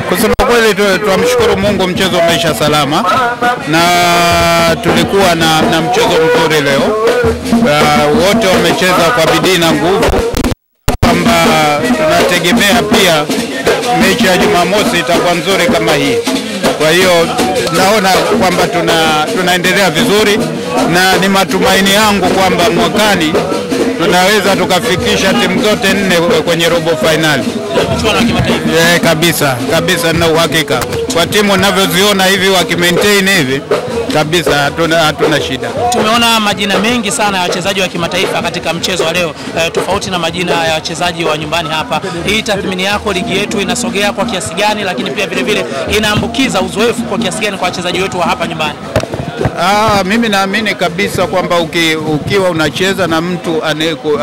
Kusema kweli tunamshukuru Mungu, mchezo umeisha salama na tulikuwa na mchezo mzuri leo. Wote wamecheza kwa bidii na nguvu, kwamba tunategemea pia mechi ya Jumamosi itakuwa nzuri kama hii. Kwa hiyo naona kwamba tunaendelea vizuri na ni matumaini yangu kwamba mwakani tunaweza tukafikisha timu zote 4 kwenye robo finali. Kabisa na uhakika. Kwa timu ninavyoziona hivi wakimaintain hivi kabisa hatuna shida. Tumeona majina mengi sana ya wachezaji wa kimataifa katika mchezo wa leo, tofauti na majina ya wachezaji wa nyumbani hapa. Hii tathmini yako, ligi yetu inasogea kwa kiasi gani, lakini pia vile vile inaambukiza uzoefu kwa kiasi gani kwa wachezaji wetu wa hapa nyumbani? Mimi naamini kabisa kwamba ukiwa unacheza na mtu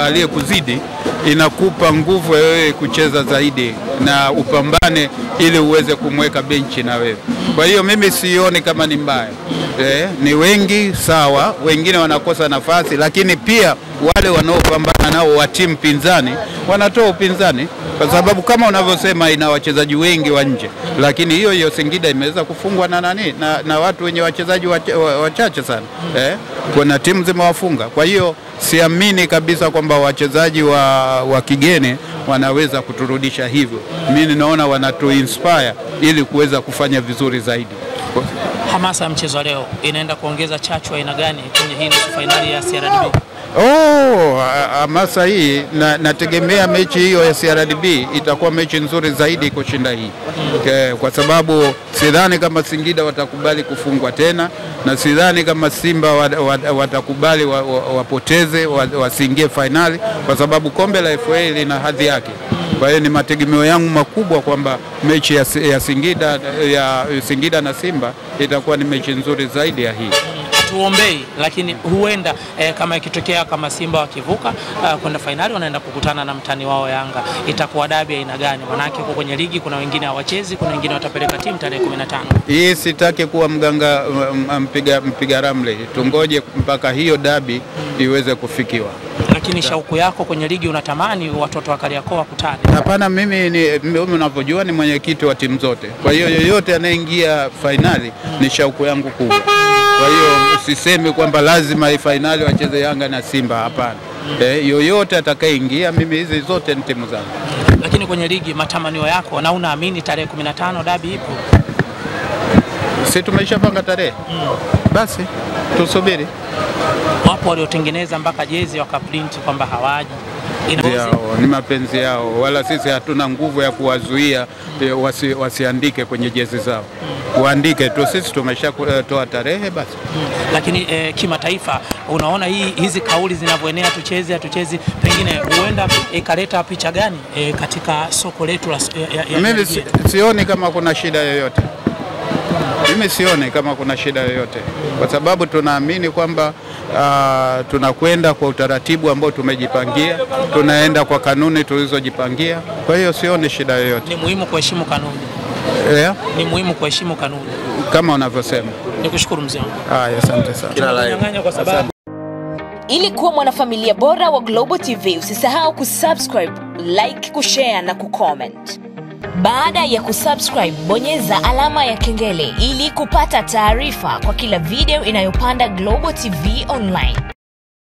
aliyekuzidi inakupa nguvu wewe kucheza zaidi na upambane ili uweze kumweka benchi na wewe. Kwa hiyo mimi sioni kama ni mbaya. Ni wengi sawa, wengine wanakosa nafasi, lakini pia wale wanaopambana nao wa timu pinzani wanatoa upinzani, kwa sababu kama unavyosema ina wachezaji wengi wa nje, lakini hiyo Singida imeweza kufungwa na watu wenye wachezaji wachache sana. Kuna timu zimewafunga. Kwa hiyo siamini kabisa kwamba wachezaji wa kigeni wanaweza kuturudisha hivyo. Mimi naona wanatu-inspire ili kuweza kufanya vizuri zaidi. Hamasa ya mchezo leo inaenda kuongeza chachu aina gani kwenye hii nusu finali ya CRDB? Hamasa hii nategemea mechi hiyo ya CRDB itakuwa mechi nzuri zaidi kushinda hii. Kwa sababu sidhani kama Singida watakubali kufungwa tena, na sidhani kama Simba watakubali wapoteze wasiingie finali, kwa sababu kombe la FA lina hadhi yake. Kwa hiyo ni mategemeo yangu makubwa kwamba mechi ya Singida na Simba itakuwa ni mechi nzuri zaidi ya hii. Tuombei, lakini huenda kama ikitokea kama Simba wakivuka kwenda finali, wanaenda kukutana na mtani wao Yanga, itakuwa dabi aina gani? Manake huko kwenye ligi kuna wengine hawachezi, kuna wengine watapeleka timu tarehe 15. Hii sitaki kuwa mganga mpiga ramli, tungoje mpaka hiyo dabi iweze kufikiwa. Lakini shauku yako kwenye ligi unatamani watoto wa Kariakoo wakutane? Hapana, mimi unavyojua ni mwenyekiti wa timu zote. Kwa hiyo yoyote anayeingia finali ni shauku yangu kubwa. Kwa hiyo usiseme kwamba lazima hii finali wacheze Yanga na Simba, hapana. Yoyote atakayeingia, mimi hizi zote ni timu zangu. Lakini kwenye ligi matamanio yako, na unaamini tarehe 15 dabi ipo? Sisi tumeshapanga tarehe. Basi tusubiri. Wapo waliotengeneza mpaka jezi wakaprint kwamba hawaji. Ni mapenzi yao, wala sisi hatuna nguvu ya kuwazuia wasiandike kwenye jezi zao. Waandike tu, sisi tumeshatoa tarehe basi. Lakini kimataifa unaona hizi kauli zinavyoenea, tucheze hatuchezi, pengine huenda ikaleta picha gani katika soko letu la mimi sioni kama kuna shida yoyote. Mimi sione kama kuna shida yoyote, kwa sababu tunaamini kwamba tunakwenda kwa utaratibu ambao tumejipangia, tunaenda kwa kanuni tulizojipangia. Kwa hiyo sioni shida yoyote. Ni muhimu kuheshimu kanuni. Ni muhimu kuheshimu kanuni kama unavyosema. Nikushukuru mzee wangu. Asante sana. Kwa sababu ili kuwa mwanafamilia bora wa Global TV, usisahau kusubscribe, like, kushare na kucomment. Baada ya kusubscribe, bonyeza alama ya kengele ili kupata taarifa kwa kila video inayopanda Global TV Online.